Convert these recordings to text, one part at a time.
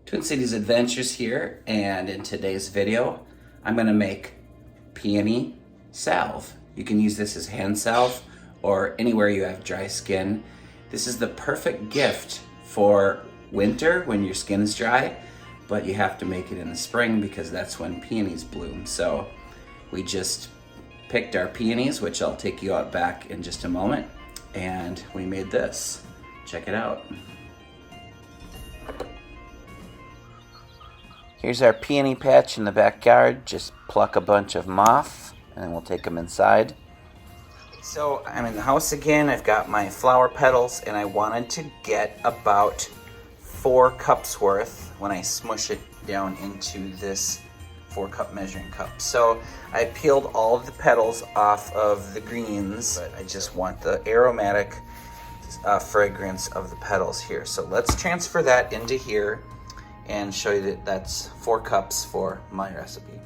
Twin Cities Adventures here, and in today's video I'm going to make Peony Salve. You can use this as hand salve or anywhere you have dry skin. This is the perfect gift for winter when your skin is dry, but you have to make it in the spring because that's when peonies bloom. So we just picked our peonies, which I'll take you out back in just a moment, and we made this. Check it out. Here's our peony patch in the backyard. Just pluck a bunch of them off and then we'll take them inside. So I'm in the house again. I've got my flower petals and I wanted to get about 4 cups worth when I smush it down into this 4-cup measuring cup. So I peeled all of the petals off of the greens, but I just want the aromatic fragrance of the petals here. So let's transfer that into here and show you that that's 4 cups for my recipe.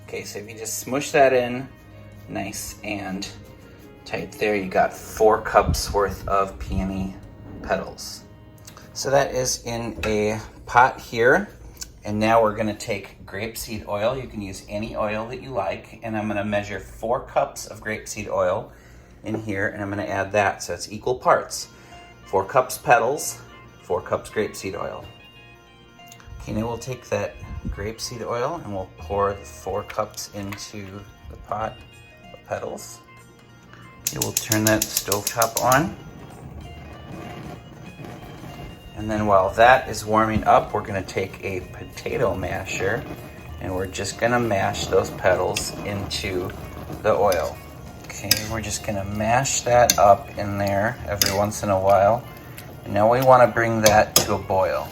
Okay, so if you just smush that in nice and tight there, you got 4 cups worth of peony petals. So that is in a pot here, and now we're gonna take grapeseed oil. You can use any oil that you like, and I'm gonna measure 4 cups of grapeseed oil in here, and I'm gonna add that, so it's equal parts. 4 cups petals, 4 cups grapeseed oil. Okay, now we'll take that grapeseed oil and we'll pour the 4 cups into the pot of petals. Okay, we'll turn that stovetop on. And then while that is warming up, we're gonna take a potato masher and we're just gonna mash those petals into the oil. Okay, we're just gonna mash that up in there every once in a while. And now we wanna bring that to a boil.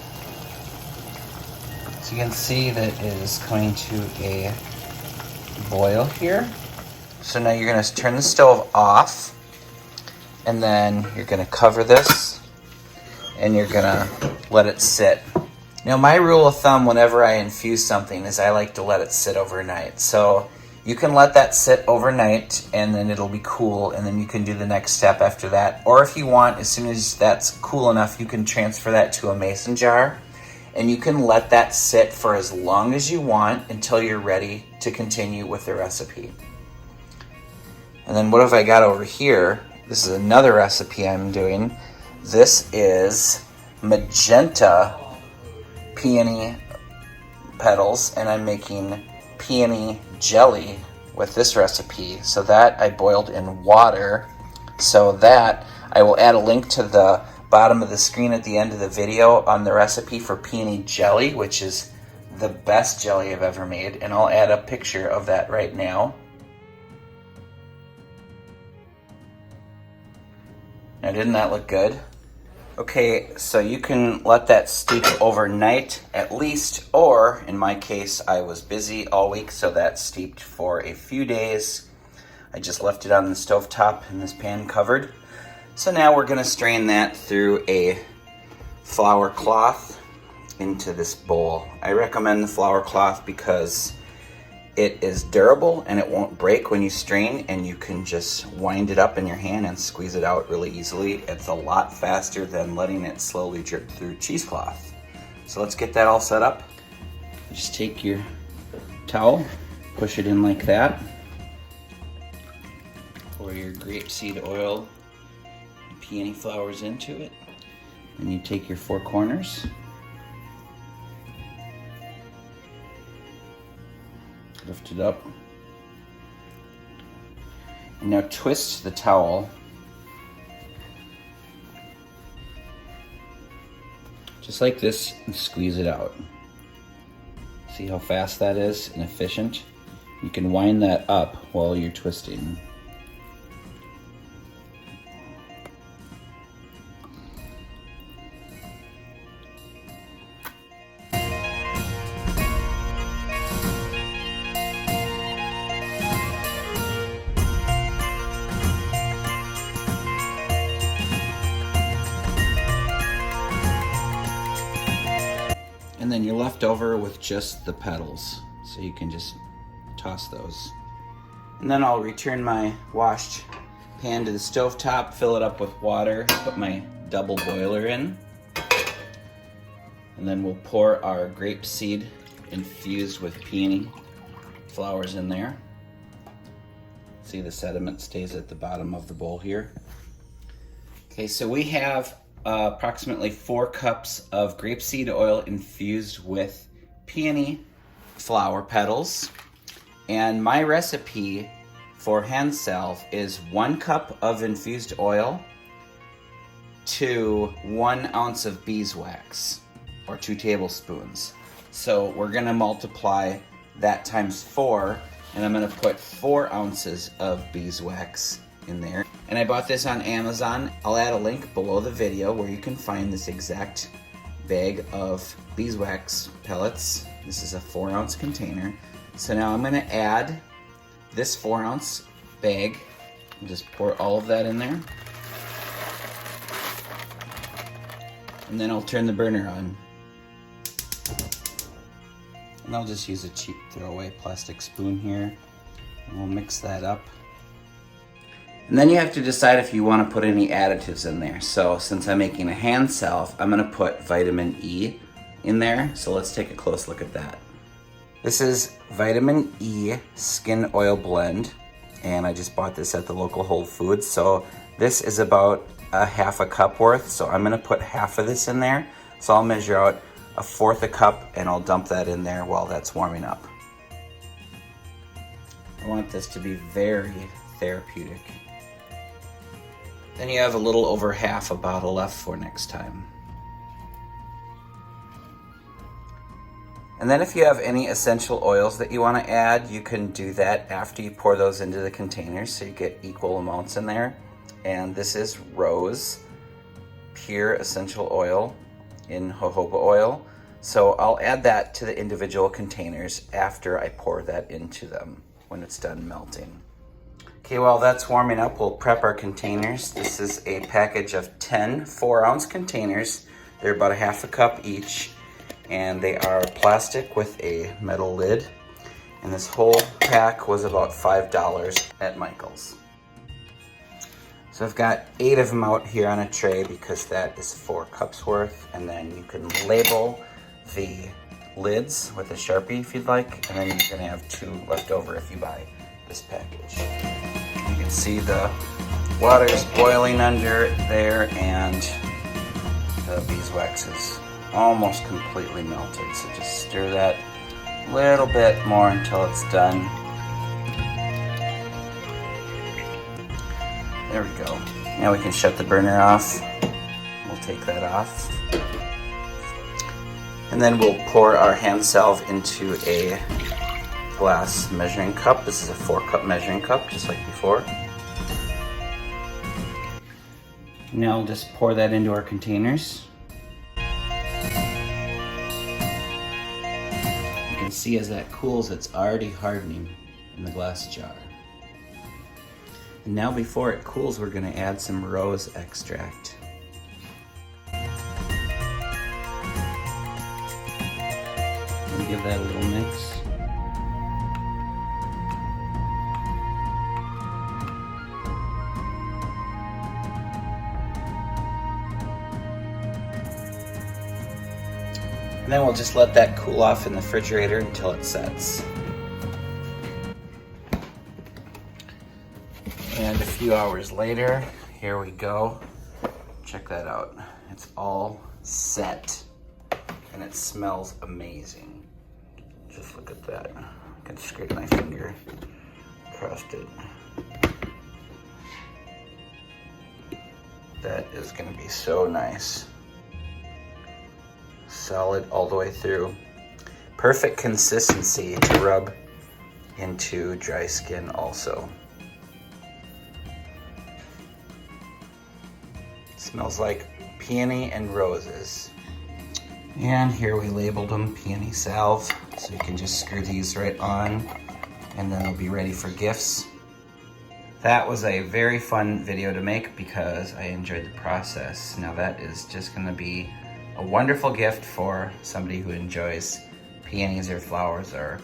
So you can see that it is coming to a boil here. So now you're gonna turn the stove off and then you're gonna cover this and you're gonna let it sit. Now my rule of thumb whenever I infuse something is I like to let it sit overnight. So you can let that sit overnight and then it'll be cool and then you can do the next step after that. Or if you want, as soon as that's cool enough, you can transfer that to a mason jar and you can let that sit for as long as you want until you're ready to continue with the recipe. And then what have I got over here? This is another recipe I'm doing. This is magenta peony petals and I'm making peony jelly with this recipe. So that I boiled in water. So that I will add a link to the bottom of the screen at the end of the video on the recipe for peony jelly, which is the best jelly I've ever made, and I'll add a picture of that right now. Now didn't that look good? Okay, so you can let that steep overnight at least, or in my case I was busy all week, so that steeped for a few days. I just left it on the stovetop in this pan covered. So now we're gonna strain that through a flour cloth into this bowl. I recommend the flour cloth because it is durable and it won't break when you strain, and you can just wind it up in your hand and squeeze it out really easily. It's a lot faster than letting it slowly drip through cheesecloth. So let's get that all set up. Just take your towel, push it in like that. Pour your grapeseed oil and peony flowers into it. And you take your 4 corners. Lift it up. And now twist the towel just like this and squeeze it out. See how fast that is and efficient? You can wind that up while you're twisting. And then you're left over with just the petals. So you can just toss those. And then I'll return my washed pan to the stovetop, fill it up with water, put my double boiler in. And then we'll pour our grapeseed infused with peony flowers in there. See, the sediment stays at the bottom of the bowl here. Okay, so we have approximately 4 cups of grapeseed oil infused with peony flower petals. And my recipe for hand salve is 1 cup of infused oil to 1 ounce of beeswax, or 2 tablespoons. So we're gonna multiply that times 4, and I'm gonna put 4 ounces of beeswax in there. And I bought this on Amazon. I'll add a link below the video where you can find this exact bag of beeswax pellets. This is a 4-ounce container. So now I'm gonna add this 4-ounce bag and just pour all of that in there. And then I'll turn the burner on. And I'll just use a cheap throwaway plastic spoon here. And we'll mix that up. And then you have to decide if you want to put any additives in there. So since I'm making a hand salve, I'm going to put vitamin E in there. So let's take a close look at that. This is vitamin E skin oil blend. And I just bought this at the local Whole Foods. So this is about a half a cup worth. So I'm going to put half of this in there. So I'll measure out 1/4 cup and I'll dump that in there while that's warming up. I want this to be very therapeutic. Then you have a little over half a bottle left for next time. And then if you have any essential oils that you want to add, you can do that after you pour those into the containers so you get equal amounts in there. And this is rose pure essential oil in jojoba oil. So I'll add that to the individual containers after I pour that into them when it's done melting. Okay, while that's warming up, we'll prep our containers. This is a package of 10 4-ounce containers. They're about a half a cup each, and they are plastic with a metal lid. And this whole pack was about $5 at Michael's. So I've got 8 of them out here on a tray because that is 4 cups worth. And then you can label the lids with a Sharpie if you'd like. And then you're gonna have 2 left over if you buy this package. You can see the water's boiling under there and the beeswax is almost completely melted. So just stir that a little bit more until it's done. There we go. Now we can shut the burner off. We'll take that off. And then we'll pour our hand salve into a glass measuring cup. This is a 4-cup measuring cup, just like before. Now we'll just pour that into our containers. You can see as that cools, it's already hardening in the glass jar. And now before it cools, we're going to add some rose extract. And give that a little mix. And then we'll just let that cool off in the refrigerator until it sets. And a few hours later, here we go. Check that out. It's all set and it smells amazing. Just look at that. I can scrape my finger across it. That is gonna be so nice. Solid all the way through. Perfect consistency to rub into dry skin also. Smells like peony and roses. And here we labeled them Peony Salve, so you can just screw these right on and then they'll be ready for gifts. That was a very fun video to make because I enjoyed the process. Now that is just gonna be a wonderful gift for somebody who enjoys peonies or flowers or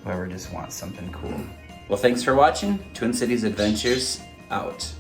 whoever just wants something cool. Well, thanks for watching. Twin Cities Adventures out.